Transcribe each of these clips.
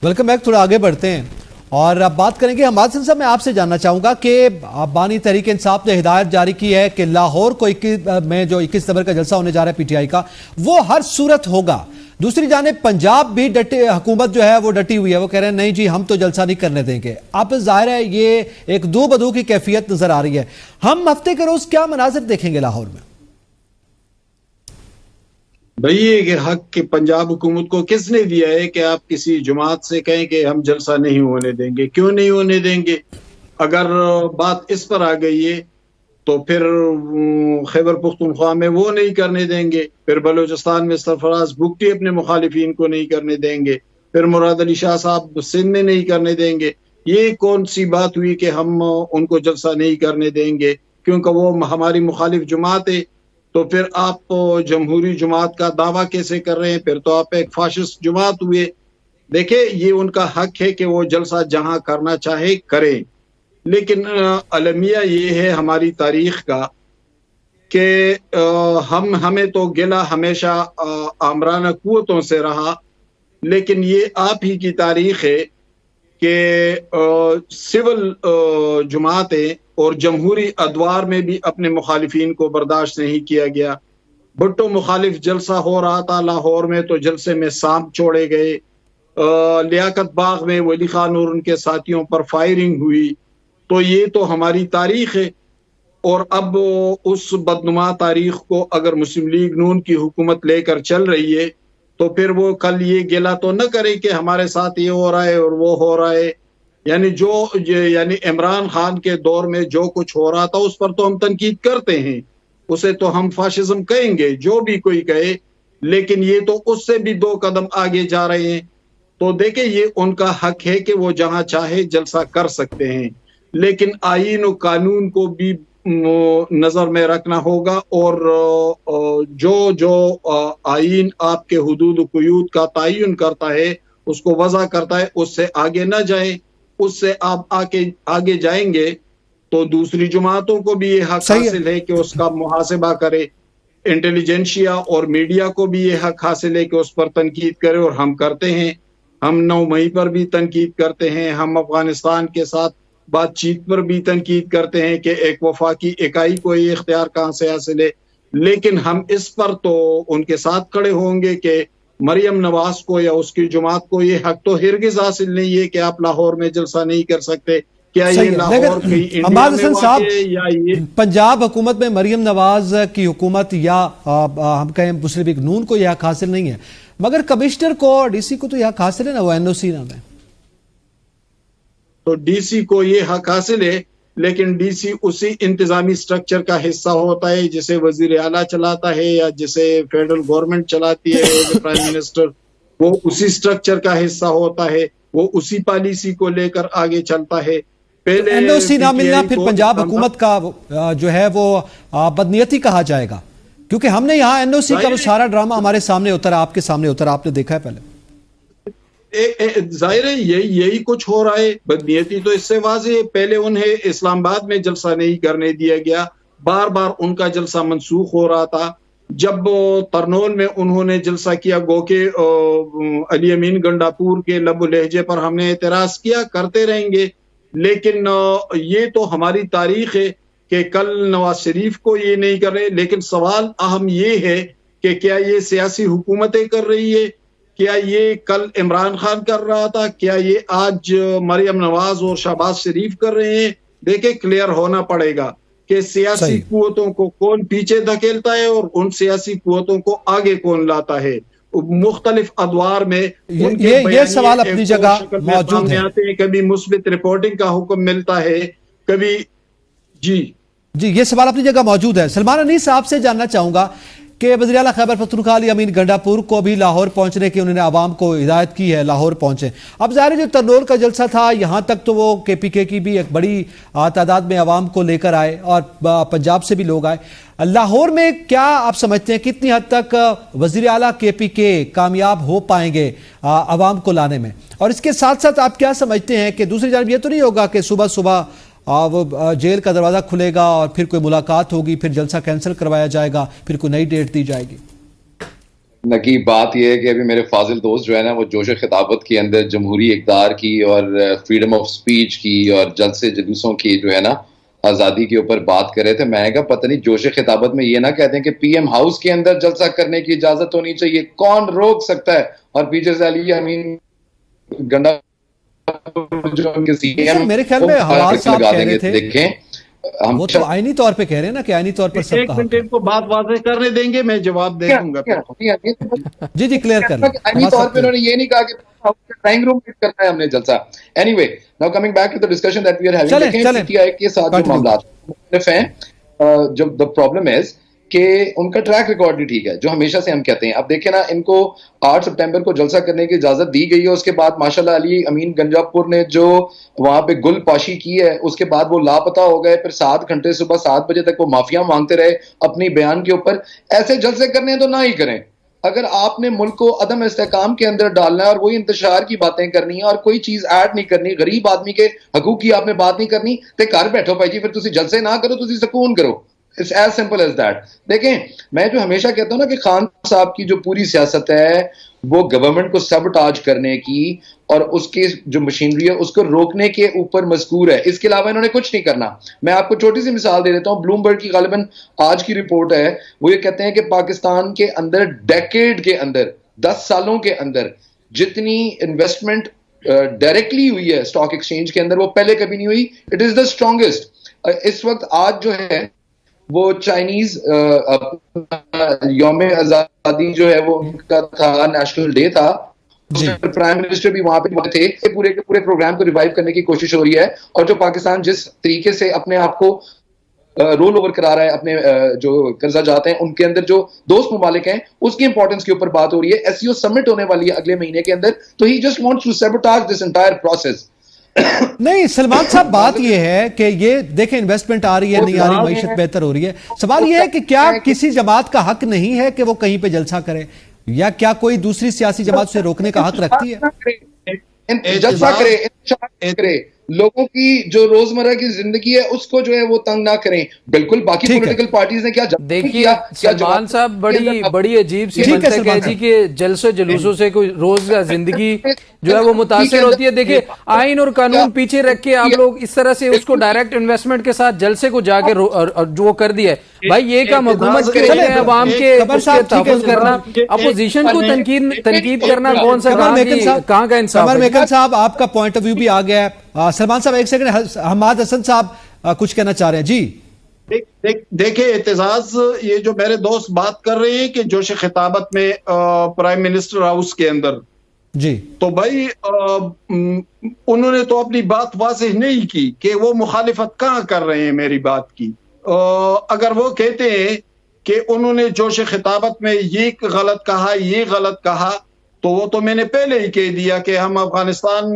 Welcome back. थोड़ा आगे बढ़ते हैं और अब बात करेंगे। हमाद हसन साहब, मैं आपसे जानना चाहूँगा कि बानी तहरीक इंसाफ ने हिदायत जारी की है कि लाहौर को 21 में जो 21 सितंबर का जलसा होने जा रहा है पीटीआई का, वो हर सूरत होगा। दूसरी जानिब पंजाब भी हुकूमत जो है वो डटी हुई है, वो कह रहे हैं नहीं जी हम तो जलसा नहीं करने देंगे। अब जाहिर है ये एक दो बदू की कैफियत नजर आ रही है। हम हफ्ते के रोज क्या मनाजिर देखेंगे लाहौर में? भाई ये हक कि पंजाब हुकूमत को किसने दिया है कि आप किसी जमात से कहें कि हम जलसा नहीं होने देंगे? क्यों नहीं होने देंगे? अगर बात इस पर आ गई है तो फिर खैबर पख्तूनख्वा में वो नहीं करने देंगे, फिर बलूचिस्तान में सरफराज भुगटी अपने मुखालिफिन को नहीं करने देंगे, फिर मुराद अली शाह साहब सिंध में नहीं करने देंगे। ये कौन सी बात हुई कि हम उनको जलसा नहीं करने देंगे क्योंकि वो हमारी मुखालिफ जमात है? तो फिर आप जमहूरी जमात का दावा कैसे कर रहे हैं? फिर तो आप एक फाशिस्ट जमात हुए। देखे, ये उनका हक है कि वो जलसा जहां करना चाहे करें, लेकिन अलमिया ये है हमारी तारीख का कि हमें तो गिला हमेशा आमराना कुव्वतों से रहा, लेकिन ये आप ही की तारीख है कि सिविल जमातें और जमहूरी अदवार में भी अपने मुखालिफिन को बर्दाश्त नहीं किया गया। भुट्टो मुखालिफ जलसा हो रहा था लाहौर में तो जलसे में सांप छोड़े गए। लियाकत बाग में वली खान और उनके साथियों पर फायरिंग हुई। तो ये तो हमारी तारीख है, और अब उस बदनुमा तारीख को अगर मुस्लिम लीग नून की हुकूमत लेकर चल रही है तो फिर वो कल ये गिला तो न करे कि हमारे साथ ये हो रहा है और वो हो रहा है। यानी इमरान खान के दौर में जो कुछ हो रहा था उस पर तो हम तनकीद करते हैं, उसे तो हम फाशिज्म कहेंगे जो भी कोई कहे, लेकिन ये तो उससे भी 2 कदम आगे जा रहे हैं। तो देखे, ये उनका हक है कि वो जहां चाहे जलसा कर सकते हैं, लेकिन आईन और कानून को भी नजर में रखना होगा, और जो आईन आपके हुदूद कुयूद का तयन करता है, उसको वज़ा करता है, उससे आगे न जाए। उससे आप आगे जाएंगे तो दूसरी जमातों को भी ये हक हासिल है कि उसका मुहासिबा करे। इंटेलिजेंशिया और मीडिया को भी ये हक हासिल है कि उस पर तनकीद करे, और हम करते हैं। हम 9 मई पर भी तनकीद करते हैं, हम अफगानिस्तान के साथ बातचीत पर भी तनकीद करते हैं कि एक वफाकी इकाई को ये इख्तियार कहाँ से हासिल है। लेकिन हम इस पर तो उनके साथ खड़े होंगे कि मरियम नवाज को या उसकी जमात को ये हक तो हिरगिज हासिल नहीं है कि आप लाहौर में जलसा नहीं कर सकते। क्या ये लाहौर की इंडिया में साहब, या ये पंजाब हुकूमत में मरियम नवाज की हुकूमत या हम कहें मुस्लिम लीग नून को यह हक हासिल नहीं है, मगर कमिश्नर को और डीसी को तो यह हक हासिल है ना, वो एनओसी नाम है। तो डीसी को ये हक हासिल है, लेकिन डीसी उसी इंतजामी स्ट्रक्चर का हिस्सा होता है जिसे वजीर आला चलाता है या जिसे फेडरल गवर्नमेंट चलाती है प्राइम मिनिस्टर। वो उसी स्ट्रक्चर का हिस्सा होता है, वो उसी पॉलिसी को लेकर आगे चलता है। पहले एनओसी ना मिलना फिर पंजाब हुकूमत का जो है वो बदनीयती कहा जाएगा, क्योंकि हमने यहाँ एनओसी का वो सारा ड्रामा हमारे सामने उतरा, आपके सामने उतरा, आपने देखा है पहले। जाहिर है यही कुछ हो रहा है। बदनीयती तो इससे वाज़ेह है। पहले उन्हें इस्लामाबाद में जलसा नहीं करने दिया गया, बार बार उनका जलसा मनसूख हो रहा था। जब तरनोल में उन्होंने जलसा किया, गो के अली अमीन गंडापुर के लबो लहजे पर हमने एतराज किया, करते रहेंगे। लेकिन ये तो हमारी तारीख है कि कल नवाज शरीफ को ये नहीं कर रहे। लेकिन सवाल अहम ये है कि क्या ये सियासी हुकूमतें कर रही है? क्या ये कल इमरान खान कर रहा था? क्या ये आज मरियम नवाज और शहबाज शरीफ कर रहे हैं? देखे, क्लियर होना पड़ेगा कि सियासी कुव्वतों को कौन पीछे धकेलता है और उन सियासी कुव्वतों को आगे कौन लाता है। मुख्तलिफ अदवार में ये सवाल अपनी जगह मौजूद है। कभी मुस्बित रिपोर्टिंग का हुक्म मिलता है, कभी जी ये सवाल अपनी जगह मौजूद है। सलमान अनीस साहब से जानना चाहूंगा कि वज़ीर आला खैबर पख्तूनख्वा अली अमीन गंडापुर को भी लाहौर पहुंचने की उन्होंने आवाम को हिदायत की है, लाहौर पहुंचे। अब ज़ाहिर जो तरनोल का जलसा था, यहाँ तक तो वो KPK की भी एक बड़ी तादाद में आवाम को लेकर आए और पंजाब से भी लोग आए। लाहौर में क्या आप समझते हैं कितनी हद तक वज़ीर आला KPK कामयाब हो पाएंगे आवाम को लाने में? और इसके साथ साथ आप क्या समझते हैं कि दूसरी जानब ये तो नहीं होगा कि सुबह सुबह वो जेल का दरवाज़ा खुलेगा और फिर कोई मुलाकात होगी, फिर जलसा कैंसिल करवाया जाएगा, फिर कोई नई डेट दी जाएगी? نقیب بات یہ ہے کہ ابھی میرے فاضل دوست جو ہے نا وہ جوش خطابت کے اندر جمہوری اقدار کی اور فریڈم آف سپیچ کی اور جلسے جلوسوں کی جو ہے نا آزادی کے اوپر بات کر رہے تھے. میں نے کہا پتہ نہیں جوش خطابت میں یہ نہ کہتے ہیں کہ پی ایم ہاؤس کے اندر جلسہ کرنے کی اجازت ہونی چاہیے, کون روک سکتا ہے؟ اور پیچھے سے علی امین گنڈا جو ان کے سی ایم میرے خیال میں حواس صاحب لگا کہہ دیں رہے گے. تھے دیکھیں وہ تو آئینی طور پہ کہہ رہے ہیں نا کہ آئینی طور پر سب ایک کا منٹ ان کو بات واضح کرنے دیں گے, میں جواب دے دوں گا. جی جی کلیئر کر لیں. آئینی طور پہ انہوں نے یہ نہیں کہا کہ ڈرائنگ روم کرنا ہے ہم نے جلسہ. Anyway now coming back to the discussion that we are having. دیکھیں پی ٹی آئی کے ساتھ جو معاملات مختلف ہیں, جو دی پرابلم از کہ ان کا ٹریک ریکارڈ نہیں ٹھیک ہے, جو ہمیشہ سے ہم کہتے ہیں. اب دیکھیں نا, ان کو 8 سپٹمبر کو جلسہ کرنے کی اجازت دی گئی ہے, اس کے بعد ماشاءاللہ علی امین گنجا پور نے جو وہاں پہ گل پاشی کی ہے, اس کے بعد وہ لاپتہ ہو گئے, پھر 7 گھنٹے صبح 7 بجے تک وہ معافیاں مانگتے رہے اپنی بیان کے اوپر. ایسے جلسے کرنے ہیں تو نہ ہی کریں. اگر آپ نے ملک کو عدم استحکام کے اندر ڈالنا ہے اور وہی انتشار کی باتیں کرنی ہے اور کوئی چیز ایڈ نہیں کرنی, غریب آدمی کے حقوق کی آپ نے بات نہیں کرنی, تو گھر بیٹھو بھائی جی, پھر تسی جلسے نہ کرو, تسی سکون کرو. It's as simple as that. دیکھیں میں جو ہمیشہ کہتا ہوں نا کہ خان صاحب کی جو پوری سیاست ہے وہ گورنمنٹ کو سبٹاج کرنے کی اور اس کی جو مشینری ہے اس کو روکنے کے اوپر مذکور ہے, اس کے علاوہ انہوں نے کچھ نہیں کرنا. میں آپ کو چھوٹی سی مثال دے دیتا ہوں. بلوم برگ کی غالباً آج کی رپورٹ ہے, وہ یہ کہتے ہیں کہ پاکستان کے اندر ڈیکیڈ کے اندر 10 سالوں کے اندر جتنی انویسٹمنٹ ڈائریکٹلی ہوئی ہے اسٹاک ایکسچینج کے اندر وہ پہلے کبھی نہیں ہوئی. It is the strongest. اس وقت آج جو ہے وہ چائنیز یوم آزادی جو ہے وہ ان کا تھا, نیشنل ڈے تھا, پرائم منسٹر بھی وہاں پہ تھے. پورے کے پورے پروگرام کو ریوائیو کرنے کی کوشش ہو رہی ہے, اور جو پاکستان جس طریقے سے اپنے آپ کو رول اوور کرا رہا ہے, اپنے جو قرضہ جاتے ہیں ان کے اندر جو دوست ممالک ہیں اس کی امپورٹنس کے اوپر بات ہو رہی ہے. ایس سی او سمٹ ہونے والی ہے اگلے مہینے کے اندر, تو ہی just wants to sabotage this entire process. نہیں سلمان صاحب, بات یہ ہے کہ یہ دیکھیں انویسٹمنٹ آ رہی ہے, نہیں آ رہی, معیشت بہتر ہو رہی ہے. سوال یہ ہے کہ کیا کسی جماعت کا حق نہیں ہے کہ وہ کہیں پہ جلسہ کرے, یا کیا کوئی دوسری سیاسی جماعت سے روکنے کا حق رکھتی ہے؟ جلسہ کرے, انتشار کرے, لوگوں کی جو روزمرہ کی زندگی ہے اس کو جو ہے وہ تنگ نہ کریں. بالکل باقی پولیٹیکل پارٹیز نے کیا دیکھیے سلمان صاحب بڑی عجیب سی منطق ہے جی کہ جلسے جلوسوں سے کوئی روز کا زندگی جو ہے وہ متاثر ہوتی ہے. دیکھیں آئین اور قانون پیچھے رکھ کے آپ لوگ اس طرح سے اس کو ڈائریکٹ انویسٹمنٹ کے ساتھ جلسے کو جا کے جو کر دیا ہے. بھائی یہ کام حکومت کے لیے عوام کے تحفظ کرنا, اپوزیشن کو تنقید کرنا کون سا کہاں کا انصاف ہے؟ میکن صاحب آپ کا پوائنٹ آف ویو بھی آ گیا ہے. سلمان صاحب ایک سیکنڈ, حماد حسن صاحب کچھ کہنا چاہ رہے ہیں. جی دیکھیں اعتزاز, یہ جو میرے دوست بات کر رہے ہیں کہ جوش خطابت میں پرائم منسٹر ہاؤس کے اندر, جی تو بھائی انہوں نے تو اپنی بات واضح نہیں کی کہ وہ مخالفت کہاں کر رہے ہیں میری بات کی. اگر وہ کہتے ہیں کہ انہوں نے جوش خطابت میں یہ غلط کہا, یہ غلط کہا, تو وہ تو میں نے پہلے ہی کہہ دیا کہ ہم افغانستان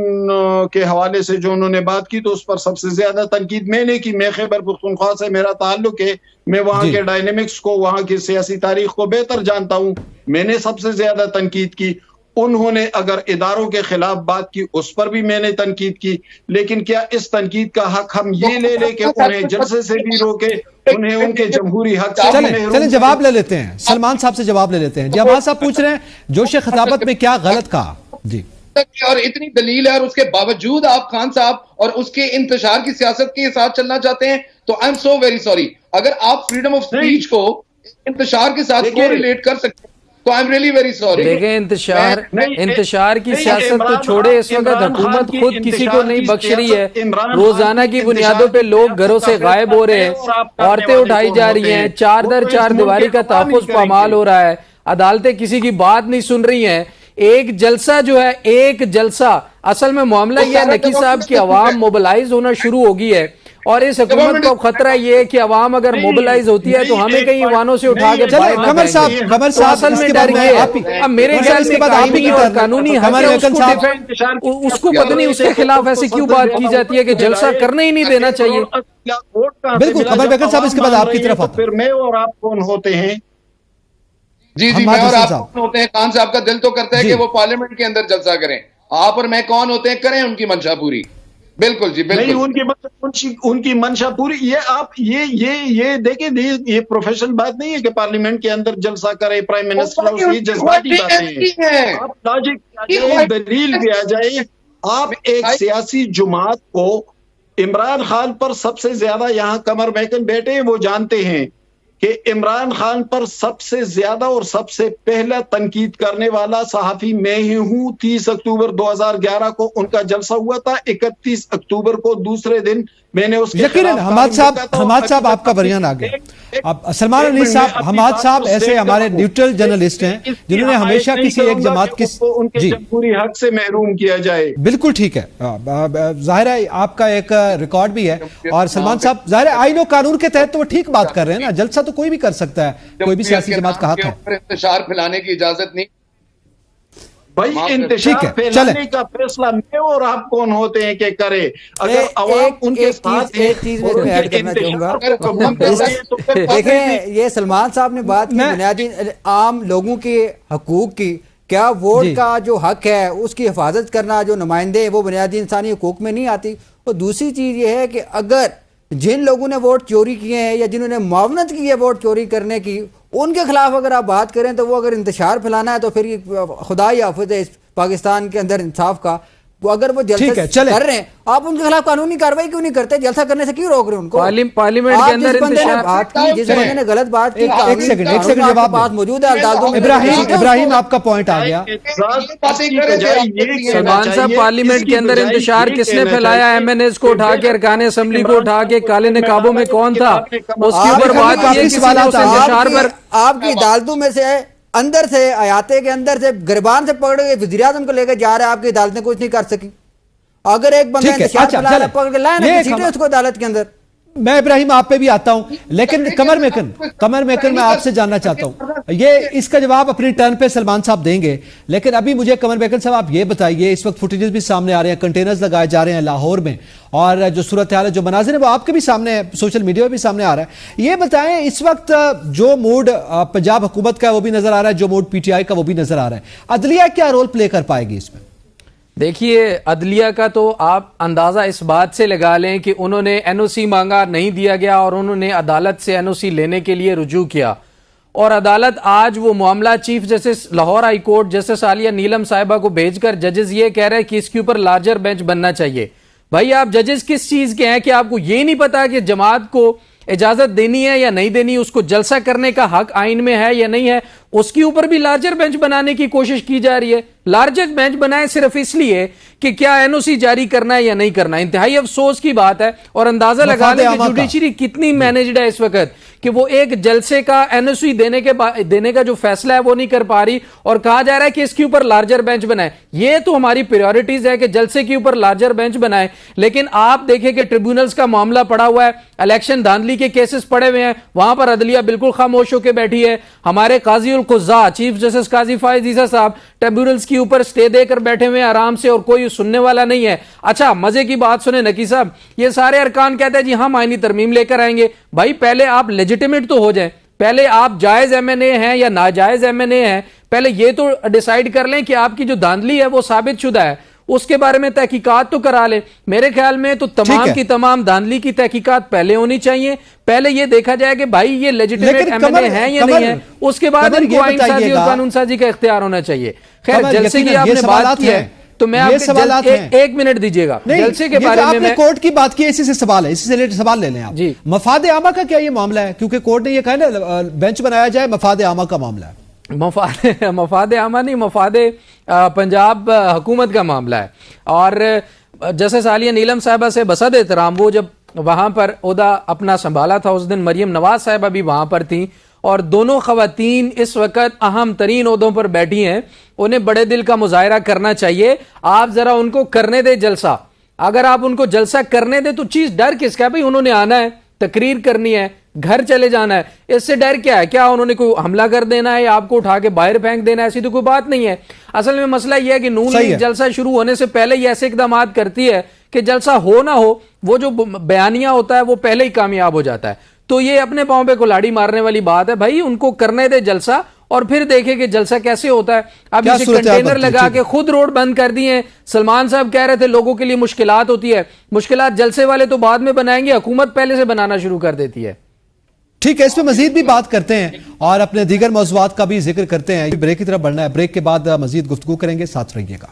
کے حوالے سے جو انہوں نے بات کی تو اس پر سب سے زیادہ تنقید میں نے کی. میں خیبر پختونخوا سے میرا تعلق ہے, میں وہاں کے ڈائنامکس کو, وہاں کی سیاسی تاریخ کو بہتر جانتا ہوں. میں نے سب سے زیادہ تنقید کی. انہوں نے اگر اداروں کے خلاف بات کی اس پر بھی میں نے تنقید کی. لیکن کیا اس تنقید کا حق ہم یہ لے لیں کہ انہیں جلسے سے بھی روکے, انہیں ان کے جمہوری حق سے چلیں جواب لے لیتے ہیں, سلمان صاحب سے جواب لے لیتے ہیں. جی عباس صاحب پوچھ رہے ہیں جوش خطابت میں کیا غلط کہا. جی اور اتنی دلیل ہے اور اس کے باوجود آپ خان صاحب اور اس کے انتشار کی سیاست کے ساتھ چلنا چاہتے ہیں, تو I am so very sorry. اگر آپ فریڈم آف سپیچ کو انتشار کے ساتھ کوریلیٹ کر سکتے ہیں تو I am really very sorry. دیکھیں انتشار کی سیاست تو چھوڑے, اس وقت حکومت خود کسی کو نہیں بخش رہی ہے. روزانہ کی بنیادوں پہ لوگ گھروں سے غائب ہو رہے ہیں, عورتیں اٹھائی جا رہی ہیں, 4 در 4 دیواری کا تحفظ پامال ہو رہا ہے, عدالتیں کسی کی بات نہیں سن رہی ہیں. ایک جلسہ جو ہے, ایک جلسہ, اصل میں معاملہ یہ ہے نقی صاحب کی عوام موبلائز ہونا شروع ہو گئی ہے, اور اس حکومت کو خطرہ یہ ہے کہ عوام اگر موبلائز ہوتی ہے تو ہمیں کہیں ایوانوں سے اٹھا کے قمر صاحب اصل میں ڈر یہ ہے. اب میرے خیال سے آئینی اور قانونی حق ہے, اس کو پتہ نہیں اس کے خلاف ایسے کیوں بات کی جاتی ہے کہ جلسہ کرنے ہی نہیں دینا چاہیے. بالکل قمر بیگم صاحب اس کے بعد آپ کی طرف آتا. پھر میں اور آپ کون ہوتے ہیں؟ جی میں اور آپ کون ہوتے ہیں؟ خان صاحب کا دل تو کرتا ہے کہ وہ پارلیمنٹ کے اندر جلسہ کریں. آپ اور میں کون ہوتے ہیں؟ کریں ان کی منشا پوری. बिल्कुल जी, नहीं, बिल्कुल। उनकी मंशा पूरी। ये आप ये देखें, ये प्रोफेशनल बात नहीं है कि पार्लियामेंट के अंदर जलसा करे प्राइम मिनिस्टर हाउस, ये जज्बाती बातें हैं। आप लॉजिक आ जाए, दलील भी आ जाए। आप एक सियासी जुमात को, इमरान खान पर सबसे ज्यादा, यहाँ कमर महकन बैठे हैं, वो जानते हैं कि इमरान खान पर सबसे ज्यादा और सबसे पहला तनकीद करने वाला सहाफी मैं ही हूं। 30 अक्टूबर 2011 को उनका जलसा हुआ था। 31 अक्टूबर को दूसरे दिन मैंने उसके यकीनन हमाद साहब आपका बयान आ गया। अब सलमान अनीस साहब, हमाद साहब ऐसे हमारे न्यूट्रल जर्नलिस्ट हैं जिन्होंने हमेशा किसी एक जमात की उनके जमहूरी हक से महरूम किया जाए। बिल्कुल ठीक है, जाहिर है आपका एक रिकॉर्ड भी है। और सलमान साहब, जाहिर है आईन और कानून के तहत तो वो ठीक बात कर रहे हैं ना, जलसा तो कोई भी कर सकता है, कोई भी सियासी जमात का हक है। इंतशार फैलाने की इजाजत नहीं भाई, इंतशार फैलाने का फैसला मैं और आप कौन होते हैं कि करे? अगर अवाम उनके साथ एक चीज में इसमें ऐड करना चाहूंगा। देखें, ये सलमान साहब ने बात की बुनियादी आम लोगों के हकूक की, क्या वोट का जो हक है उसकी हिफाजत करना, जो नुमाइंदे हैं वो बुनियादी इंसानी हकूक में नहीं आती। और दूसरी चीज ये है कि अगर जिन लोगों ने वोट चोरी किए हैं या जिन्होंने मुआवनत की है वोट चोरी करने की, उनके खिलाफ अगर आप बात करें तो वो अगर इंतशार फैलाना है तो फिर ये खुदा ही हाफिज है इस पाकिस्तान के अंदर इंसाफ का। वो अगर वो जलसा कर रहे हैं, आप उनके खिलाफ कानूनी कार्रवाई क्यों नहीं करते? जलसा करने से क्यों रोक रहे हैं उनको? पार्लियामेंट के अंदर बात की, जिस बंदे ने गलत बात की, एक सेकंड जवाब पास मौजूद है। इब्राहिम आपका पॉइंट आ गया। सलमान साहब, पार्लियामेंट के अंदर इंतशार किसने फैलाया? MNAs को उठा के, अरकान असेंबली को उठा के, काले निकाबों में कौन था? उसके ऊपर बात की इंतशार पर। आपकी अदालतों में से अंदर से, अयाते के अंदर से, गिरबान से पकड़ के वज़ीर-ए-आज़म को लेकर जा रहा है, आपकी अदालतें कुछ नहीं कर सकी। अगर एक बंदा पकड़ के लाए ना सीटें उसको अदालत के अंदर। मैं इब्राहिम आप पे भी आता हूं, लेकिन कमर मेकन मैं आपसे जानना चाहता हूं, ये इसका जवाब अपनी टर्न पे सलमान साहब देंगे, लेकिन अभी मुझे कमर मेकन साहब आप ये बताइए, इस वक्त फुटेजेस भी सामने आ रहे हैं, कंटेनर्स लगाए जा रहे हैं लाहौर में, और जो सूरत हाल है, जो मनाजिर है वो आपके भी सामने है, सोशल मीडिया पे भी सामने आ रहा है। ये बताएं, इस वक्त जो मूड पंजाब हुकूमत का है वो भी नजर आ रहा है, जो मूड PTI का वो भी नजर आ रहा है, अदलिया क्या रोल प्ले कर पाएगी इसमें? देखिए, अदलिया का तो आप अंदाज़ा इस बात से लगा लें कि उन्होंने NOC मांगा, नहीं दिया गया, और उन्होंने अदालत से NOC लेने के लिए रुजू किया, और अदालत आज वो मामला chief justice Lahore high court justice Aliya Neelam साहिबा को भेजकर जजेस ये कह रहे हैं कि इसके ऊपर लार्जर बेंच बनना चाहिए। भाई, आप जजेस किस चीज़ के हैं कि आपको ये नहीं पता कि जमात को इजाजत देनी है या नहीं देनी, उसको जलसा करने का हक आइन में है या नहीं है? उसके ऊपर भी लार्जर बेंच बनाने की कोशिश की जा रही है। लार्जर बेंच बनाए सिर्फ इसलिए कि क्या NOC जारी करना है या नहीं करना। इंतहाई अफसोस की बात है, और अंदाजा लगा लें कि जुडिशरी कितनी मैनेज्ड है इस वक्त कि वो एक जलसे का NOC देने का जो फैसला है वो नहीं कर पा रही, और कहा जा रहा है कि इसके ऊपर लार्जर बेंच बनाए। ये तो हमारी प्रायोरिटीज है कि जलसे के ऊपर लार्जर बेंच बनाए, लेकिन आप देखें कि ट्रिब्यूनल्स का मामला पड़ा हुआ है, इलेक्शन धांधली के केसेस पड़े हुए हैं, वहां पर अदलिया बिल्कुल खामोश होकर बैठी है। हमारे काजी उल कुज़्ज़ा चीफ जस्टिस काजी फायज़ ईसा साहब ट्रिब्यूनल्स के ऊपर स्टे देकर बैठे हुए हैं आराम से, और कोई सुनने वाला नहीं है। अच्छा, मजे की बात सुने नकी साहब, ये सारे अरकान कहते हैं जी हम आईनी तरमीम लेकर आएंगे। भाई, पहले आप लेजिटिमेट तो हो जाएं, पहले आप जायज MNA हैं या नाजायज MNA हैं, पहले ये तो डिसाइड कर लें कि आपकी जो धांधली है वो साबित शुदा है, उसके बारे में तहकीकात तो करा ले। मेरे ख्याल में तो तमाम की तमाम धांधली की तहकीकात पहले होनी चाहिए। पहले ये देखा जाए कि भाई ये लेजिटिमेट MNA है या नहीं है, उसके बाद इनको आईन साजी और कानून साजी का इख्तियार होना चाहिए। खैर, जलसे की आपने बात की है तो मैं आपको एक मिनट दीजिएगा। जलसे के बारे में आपने कोर्ट की बात की, इसी से सवाल है, इसी से रिलेटेड सवाल ले लें आप जी। मफाद आमा का क्या ये मामला है? क्योंकि कोर्ट ने ये कहा ना बेंच बनाया जाए, मफाद आमा का मामला है। मफाद आमा नहीं, मफाद पंजाब हुकूमत का मामला है। और जस्टिस आलिया नीलम साहिबा से बसद एहतराम, वो जब वहां पर ओहदा अपना संभाला था उस दिन मरियम नवाज साहिबा भी वहां पर थी, और दोनों खवातीन इस वक्त अहम तरीन ओहदों पर बैठी हैं। उन्हें बड़े दिल का मुजाहरा करना चाहिए। आप जरा उनको करने दे जलसा। अगर आप उनको जलसा करने दे तो चीज डर किसका है? भाई, उन्होंने आना है, तकरीर करनी है, घर चले जाना है, इससे डर क्या है? क्या उन्होंने कोई हमला कर देना है या आपको उठा के बाहर फेंक देना है? ऐसी तो कोई बात नहीं है। असल में मसला यह है कि नून लीग जलसा शुरू होने से पहले ही ऐसे इकदाम करती है कि जलसा हो ना हो, वो जो बयानिया होता है वो पहले ही कामयाब हो जाता है। तो ये अपने पांव पे कुल्हाड़ी मारने वाली बात है। भाई, उनको करने दे जलसा, اور پھر دیکھیں کہ جلسہ کیسے ہوتا ہے. اب کیا اسے صورتحال کنٹینر بنتی ہے؟ لگا کے خود روڈ بند کر دیے ہیں. سلمان صاحب کہہ رہے تھے لوگوں کے لیے مشکلات ہوتی ہے. مشکلات جلسے والے تو بعد میں بنائیں گے, حکومت پہلے سے بنانا شروع کر دیتی ہے. ٹھیک ہے, اس پہ مزید بھی بات کرتے ہیں اور اپنے دیگر موضوعات کا بھی ذکر کرتے ہیں. بریک کی طرف بڑھنا ہے, بریک کے بعد مزید گفتگو کریں گے, ساتھ رہیے گا.